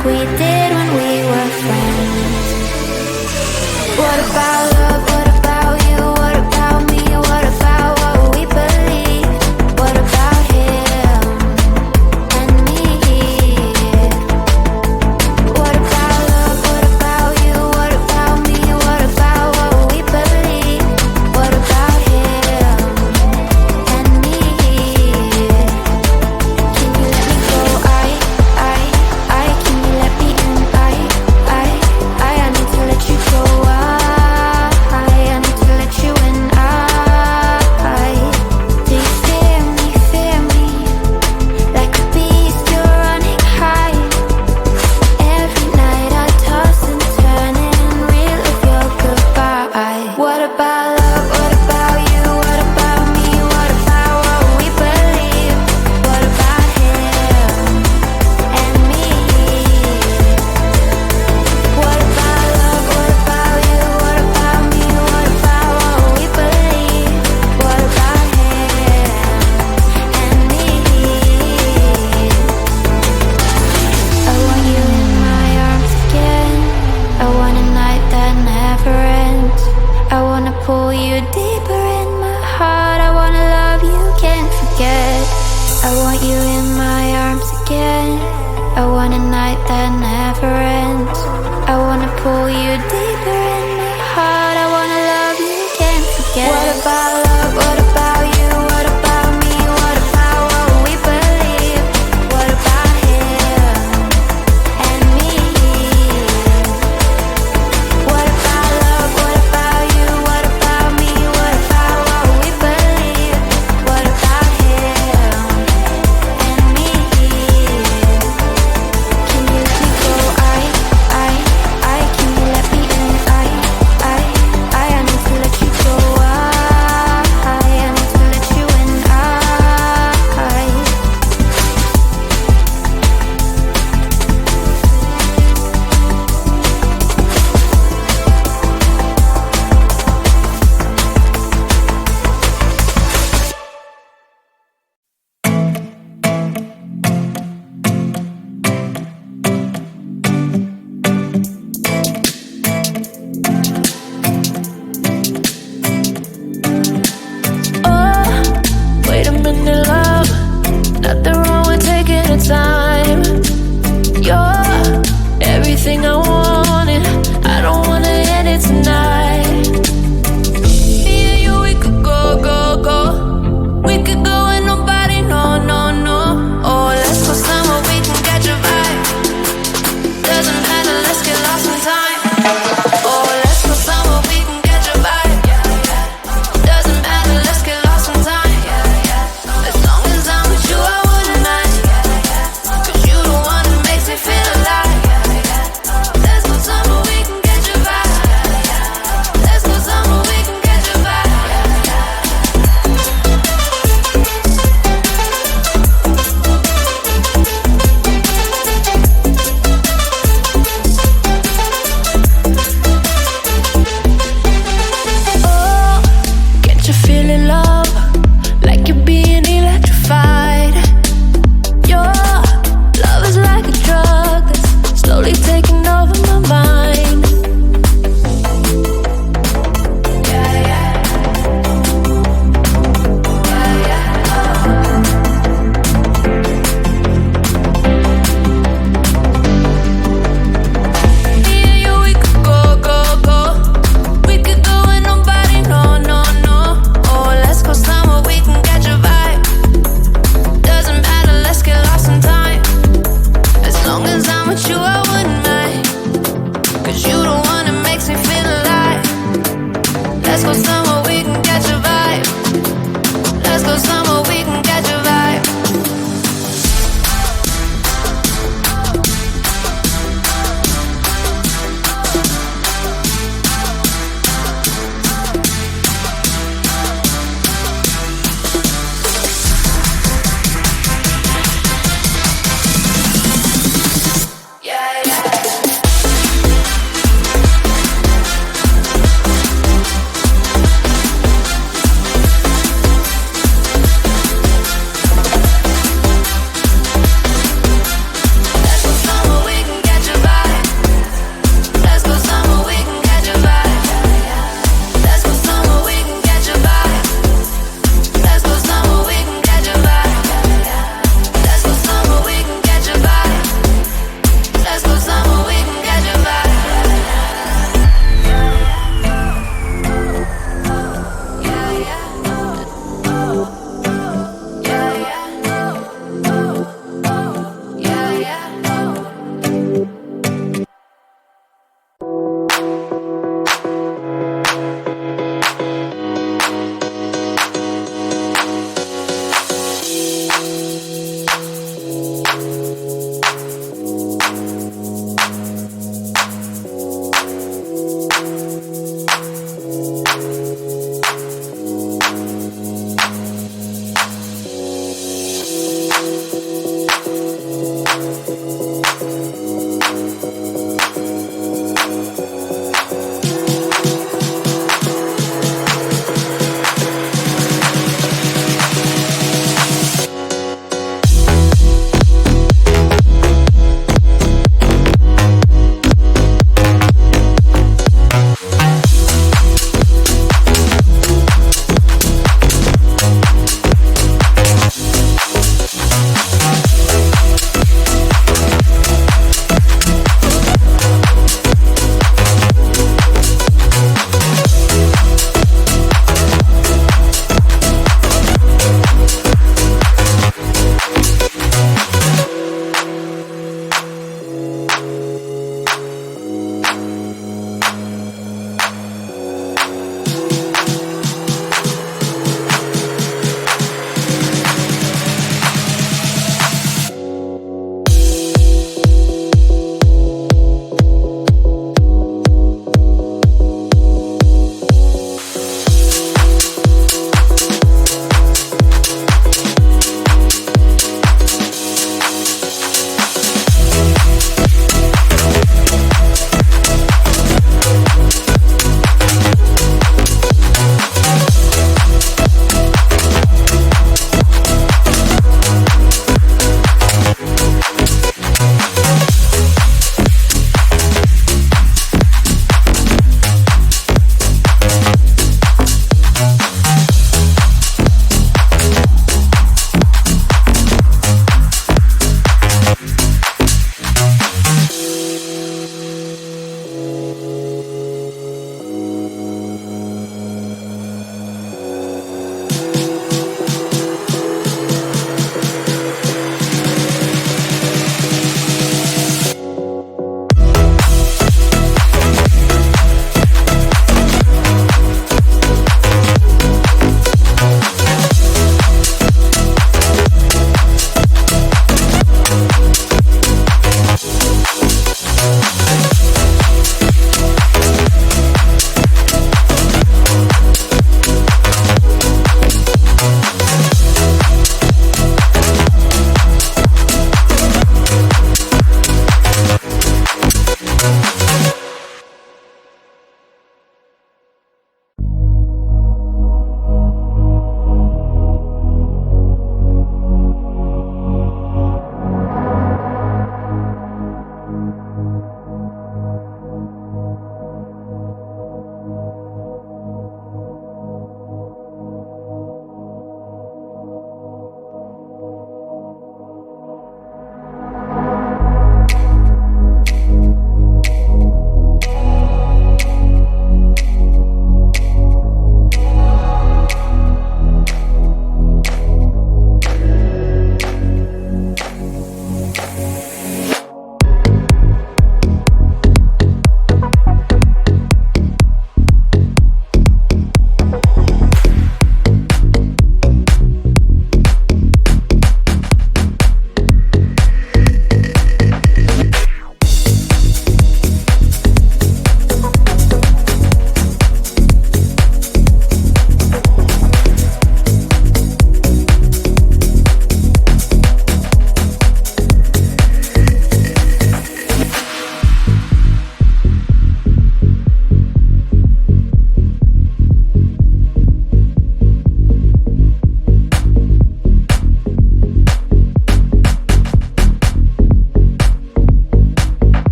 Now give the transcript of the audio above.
like we did when we were friends. What about love? What about you? What about me? What about what we believe? What about him and me? What about love? What about you? What about me? What about what we believe? What about him and me? Can you let me go? Can you let me in? I need to let you go. I need to let you in. Do you fear me, like a beast you're running high? Every night I toss and turn and relive your goodbye. What about love? What about you? What about me? What about what we believe? What about him and me? What about love? What about you? What about me? What about what we believe? What about him and me? I want you in my arms again. I want a night that never ends. I wanna pull you deeper in my heart. I wanna love you, can't forget. I want you in my arms again. I want a night that never ends. I wanna pull you deeper in my heart. I wanna love you, can't forget. What about love? What about you? What about me? What about what we believe? What about him and me? What about love? What about you? What about me? What about what we believe? What about him and me? Can you let me go? Can you let me in? I need to let you go. I need to let you in. Oh, wait a minute, love. Nothing wrong with taking the time. You're everything I wanted. I don't wanna end it tonight. Me and you, we could go, go, go. We could go and nobody know, no, no. Oh, let's go somewhere we can catch a vibe. Doesn't matter, let's get lost in time. Oh, let's go somewhere we can catch a vibe. Doesn't matter, let's get lost in time. As long as I'm with you, I wouldn't mind. 'Cause you the one that makes me feel alive. Let's go somewhere we can catch a vibe. Let's go somewhere we can catch a vibe. Oh, can't you feel it, love?